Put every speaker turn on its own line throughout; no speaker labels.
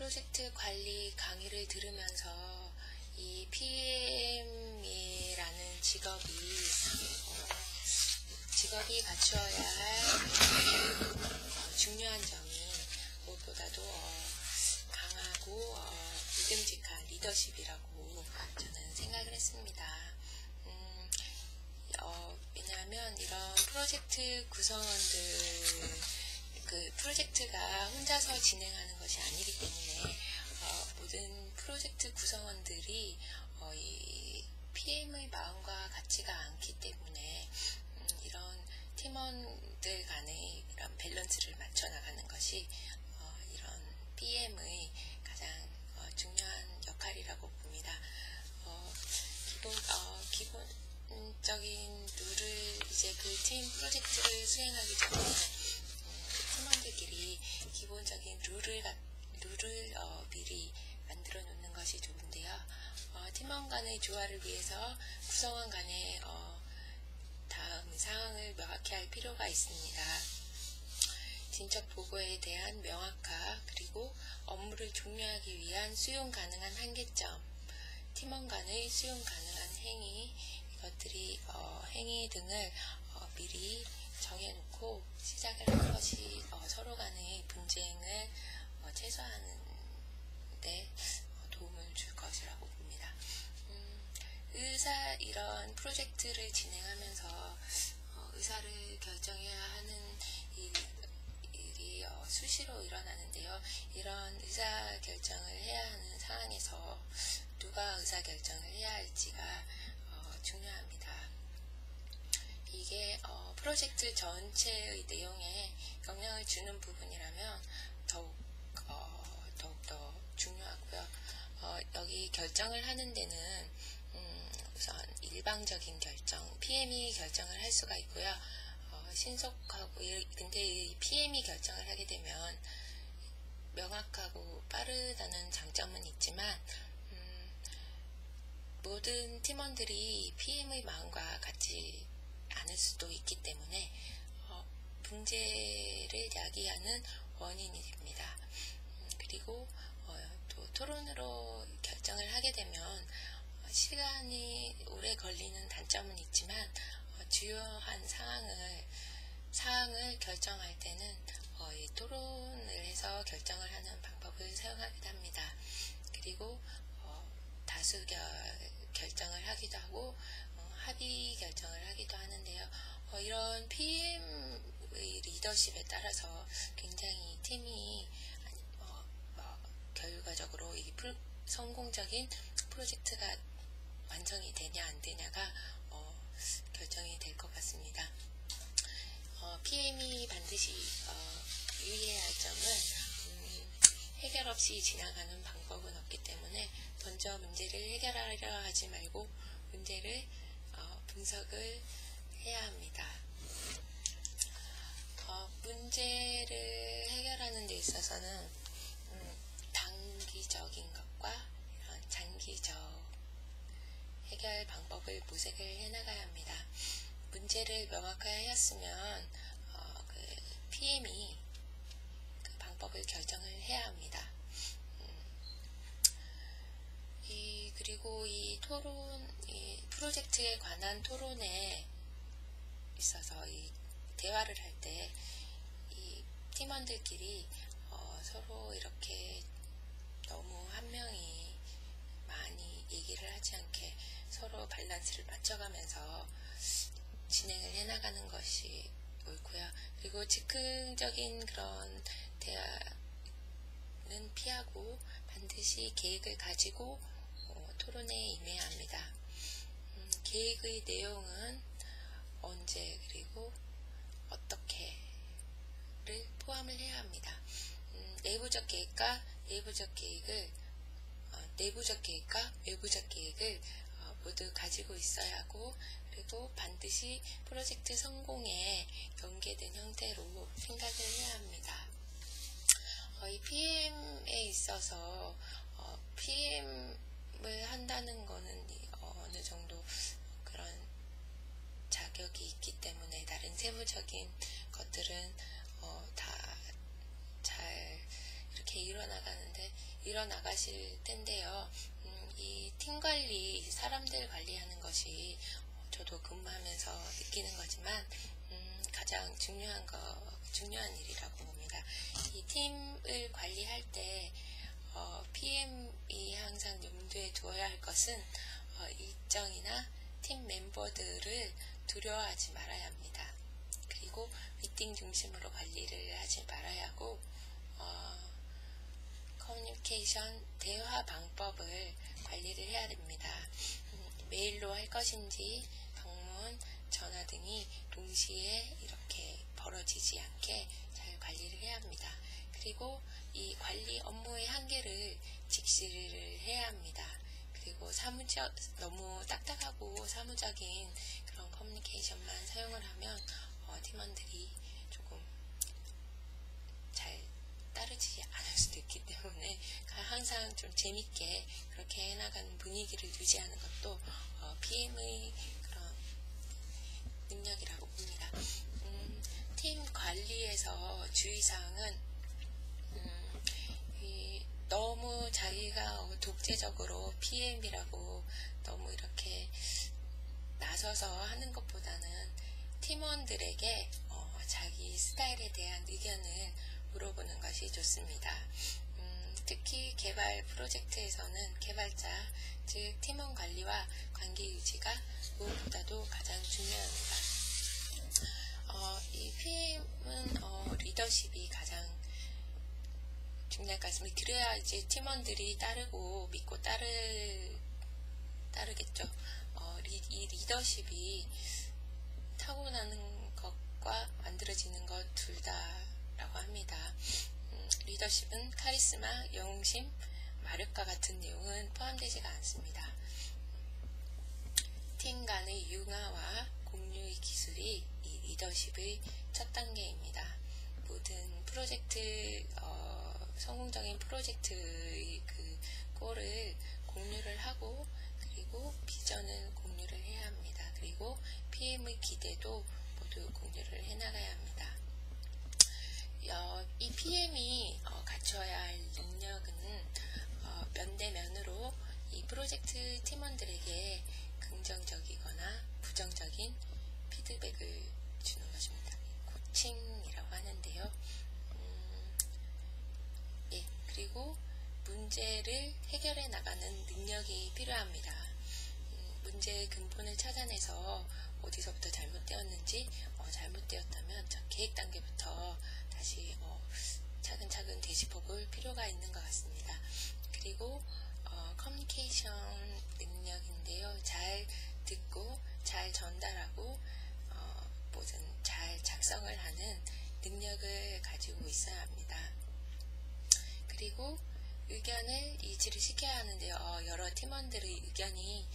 프로젝트 관리 강의를 들으면서 이 PM이라는 직업이 갖추어야 할 중요한 점이 무엇보다도 강하고 믿음직한 리더십이라고 저는 생각을 했습니다. 왜냐하면 이런 프로젝트 구성원들, 프로젝트가 혼자서 진행하는 것이 아니기 때문에 모든 프로젝트 구성원들이 이 PM의 마음과 같지가 않기 때문에 이런 팀원들 간의 이런 밸런스를 맞춰 나가는 것이 이런 PM의 가장 중요한 역할이라고 봅니다. 기본적인 룰을 이제 그 팀 프로젝트를 수행하기 전에 팀원들끼리 기본적인 룰을 미리 만들어 놓는 것이 좋은데요. 팀원 간의 조화를 위해서 구성원 간의 다음 사항을 명확히 할 필요가 있습니다. 진척 보고에 대한 명확화, 그리고 업무를 종료하기 위한 수용 가능한 한계점, 팀원 간의 수용 가능한 행위, 이것들이 행위 등을 미리 정해놓고 시작을 하는 것이 서로 간의 분쟁을 최소화하는 데 도움을 줄 것이라고 봅니다. 이런 프로젝트를 진행하면서 의사를 결정해야 하는 일이 수시로 일어나는데요. 이런 의사 결정을 해야 하는 상황에서 누가 의사 결정을 해야 할지가 중요합니다. 이게 프로젝트 전체의 내용에 영향을 주는 부분이라면 더욱더 중요하고요. 여기 결정을 하는 데는 우선 일방적인 결정, PM이 결정을 할 수가 있고요. 신속하고, 근데 이 PM이 결정을 하게 되면 명확하고 빠르다는 장점은 있지만 모든 팀원들이 PM의 마음과 같지 않을 수도 있기 때문에 문제를 야기하는 원인이 됩니다. 그리고 또 토론으로 결정을 하게 되면 시간이 오래 걸리는 단점은 있지만 주요한 사항을 결정할 때는 이 토론을 해서 결정을 하는 방법을 사용하기도 합니다. 그리고 다수 결정을 하기도 하고 합의 결정을 하기도 하는데요. 이런 PM의 리더십에 따라서 굉장히 팀이 결과적으로 성공적인 프로젝트가 완성이 되냐 안 되냐가 결정이 될 것 같습니다. PM이 반드시 유의해야 할 점은 해결 없이 지나가는 방법은 없기 때문에 먼저 문제를 해결하려 하지 말고 문제를 분석을 해야 합니다. 문제를 해결하는 데 있어서는 단기적인 것과 이런 장기적 해결 방법을 모색을 해나가야 합니다. 문제를 명확하였으면 PM이 그 방법을 결정을 해야 합니다. 그리고 이 프로젝트에 관한 토론에 있어서 이 대화를 할 때 이 팀원들끼리 서로 이렇게 너무 한 명이 많이 얘기를 하지 않게 서로 밸런스를 맞춰가면서 진행을 해나가는 것이 옳고요. 그리고 즉흥적인 그런 대화는 피하고 반드시 계획을 가지고 토론에 임해야 합니다. 계획의 내용은 언제 그리고 어떻게를 포함을 해야 합니다. 내부적 계획과 외부적 계획을 모두 가지고 있어야 하고, 그리고 반드시 프로젝트 성공에 연계된 형태로 생각을 해야 합니다. 이 PM에 있어서 PM을 한다는 것은 어느 정도 그런 자격이 있기 때문에 다른 세부적인 것들은 다 잘 이렇게 이뤄나가는데, 이뤄나가실 텐데요. 이 팀 관리, 사람들 관리하는 것이 저도 근무하면서 느끼는 거지만 가장 중요한 일이라고 봅니다. 이 팀을 관리할 때 PM이 항상 염두에 두어야 할 것은 일정이나 팀 멤버들을 두려워하지 말아야 합니다. 그리고 미팅 중심으로 관리를 하지 말아야 하고 커뮤니케이션, 대화 방법을 관리를 해야 됩니다. 메일로 할 것인지 방문, 전화 등이 동시에 이렇게 벌어지지 않게 잘 관리를 해야 합니다. 그리고 이 관리 업무의 한계를 직시를 해야 합니다. 그리고 너무 딱딱하고 사무적인 그런 커뮤니케이션만 사용을 하면 팀원들이 조금 잘 따르지 않을 수도 있기 때문에 항상 좀 재밌게 그렇게 해나가는 분위기를 유지하는 것도 PM의 그런 능력이라고 봅니다. 팀 관리에서 주의사항은 너무 자기가 독재적으로 PM이라고 너무 이렇게 나서서 하는 것보다는 팀원들에게 자기 스타일에 대한 의견을 물어보는 것이 좋습니다. 특히 개발 프로젝트에서는 개발자, 즉 팀원 관리와 관계 유지가 무엇보다도 가장 중요합니다. 이 PM은 리더십이 가장 중요할 것 같습니다. 그래야 이제 팀원들이 따르고 믿고 따르겠죠. 이 리더십이 타고나는 것과 만들어지는 것 둘 다라고 합니다. 리더십은 카리스마, 영웅심, 마력과 같은 내용은 포함되지가 않습니다. 팀 간의 융화와 공유의 기술이 이 리더십의 첫 단계입니다. 모든 프로젝트, 성공적인 프로젝트의 그 골을 공유를 하고 그리고 비전을 공유를 해야 합니다. 그리고 PM의 기대도 모두 공유를 해나가야 합니다. 이 PM이 갖춰야 할 능력은 면대면으로 이 프로젝트 팀원들에게 긍정적이거나 부정적인 피드백을 주는 것입니다. 코칭이라고 하는데요. 그리고 문제를 해결해 나가는 능력이 필요합니다. 문제의 근본을 찾아내서 어디서부터 잘못되었는지, 잘못되었다면 계획 단계부터 다시 차근차근 되짚어볼 필요가 있는 것 같습니다. 그리고 커뮤니케이션 능력인데요. 잘 듣고 잘 전달하고 뭐든 잘 작성을 하는 능력을 가지고 있어야 합니다. 그리고 의견을 일치를 시켜야 하는데요. 여러 팀원들의 의견이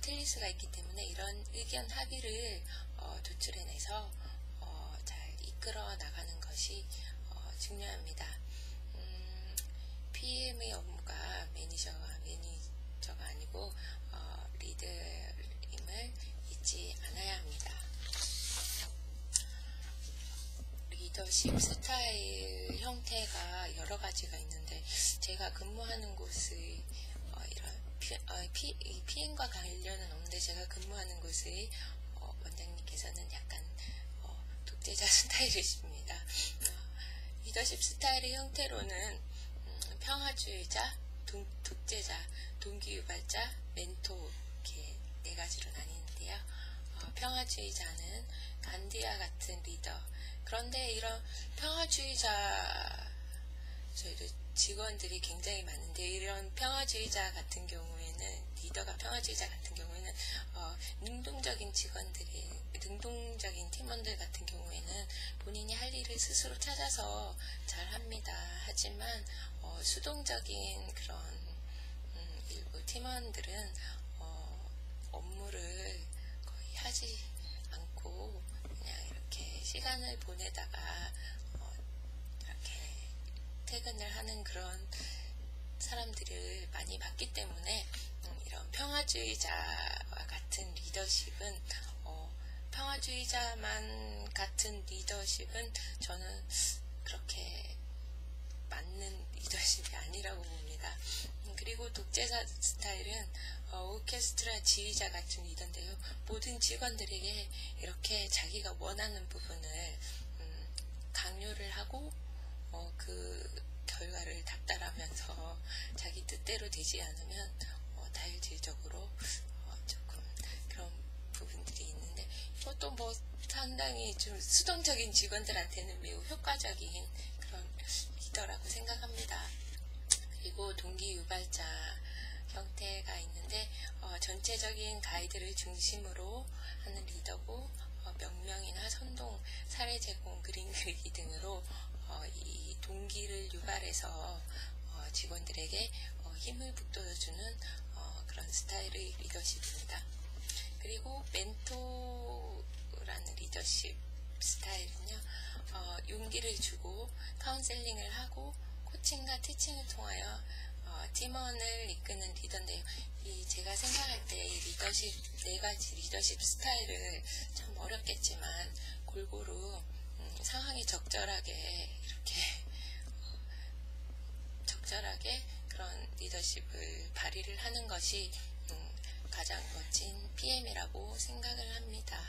틀릴 수가 있기 때문에 이런 의견 합의를 도출해내서 잘 이끌어 나가는 것이 중요합니다. PM의 업무가 매니저가 아니고 리더임을 잊지 않아야 합니다. 리더십 스타일 형태가 여러 가지가 있는데 제가 근무하는 곳의 이런 PM과 관련은 없는데 제가 근무하는 곳의 원장님께서는 약간 독재자 스타일이십니다. 리더십 스타일의 형태로는 평화주의자, 독재자, 동기유발자, 멘토 이렇게 네 가지로 나뉘는데요. 평화주의자는 간디와 같은 리더. 그런데 이런 평화주의자 저희도 직원들이 굉장히 많은데 이런 평화주의자 같은 경우에는 리더가 평화주의자 같은 경우에는 능동적인 팀원들 같은 경우에는 본인이 할 일을 스스로 찾아서 잘 합니다. 하지만 수동적인 그런 일부 팀원들은 업무를 거의 하지 않고 그냥 이렇게 시간을 보내다가 이렇게 퇴근을 하는 그런 사람들을 많이 봤기 때문에 이런 평화주의자와 같은 리더십은 평화주의자만 같은 리더십은 저는 그렇게 맞는 리더십이 아니라고 봅니다. 스타일은 오케스트라 지휘자 같은 리더인데요. 모든 직원들에게 이렇게 자기가 원하는 부분을 강요를 하고 그 결과를 닥달하면서 자기 뜻대로 되지 않으면 다혈질적으로 조금 그런 부분들이 있는데, 이것도 뭐 상당히 좀 수동적인 직원들한테는 매우 효과적인 그런 리더라고 생각합니다. 그리고 동기 유발자 형태가 있는데, 전체적인 가이드를 중심으로 하는 리더고, 명명이나 선동, 사례 제공, 그림 그리기 등으로 이 동기를 유발해서 직원들에게 힘을 북돋아주는 그런 스타일의 리더십입니다. 그리고 멘토라는 리더십 스타일은요, 용기를 주고 카운셀링을 하고 코칭과 티칭을 통하여 팀원을 이끄는 리더인데요. 제가 생각할 때 이 리더십, 4가지 리더십 스타일을 참 어렵겠지만 골고루 상황에 적절하게 이렇게 적절하게 그런 리더십을 발휘를 하는 것이 가장 멋진 PM이라고 생각을 합니다.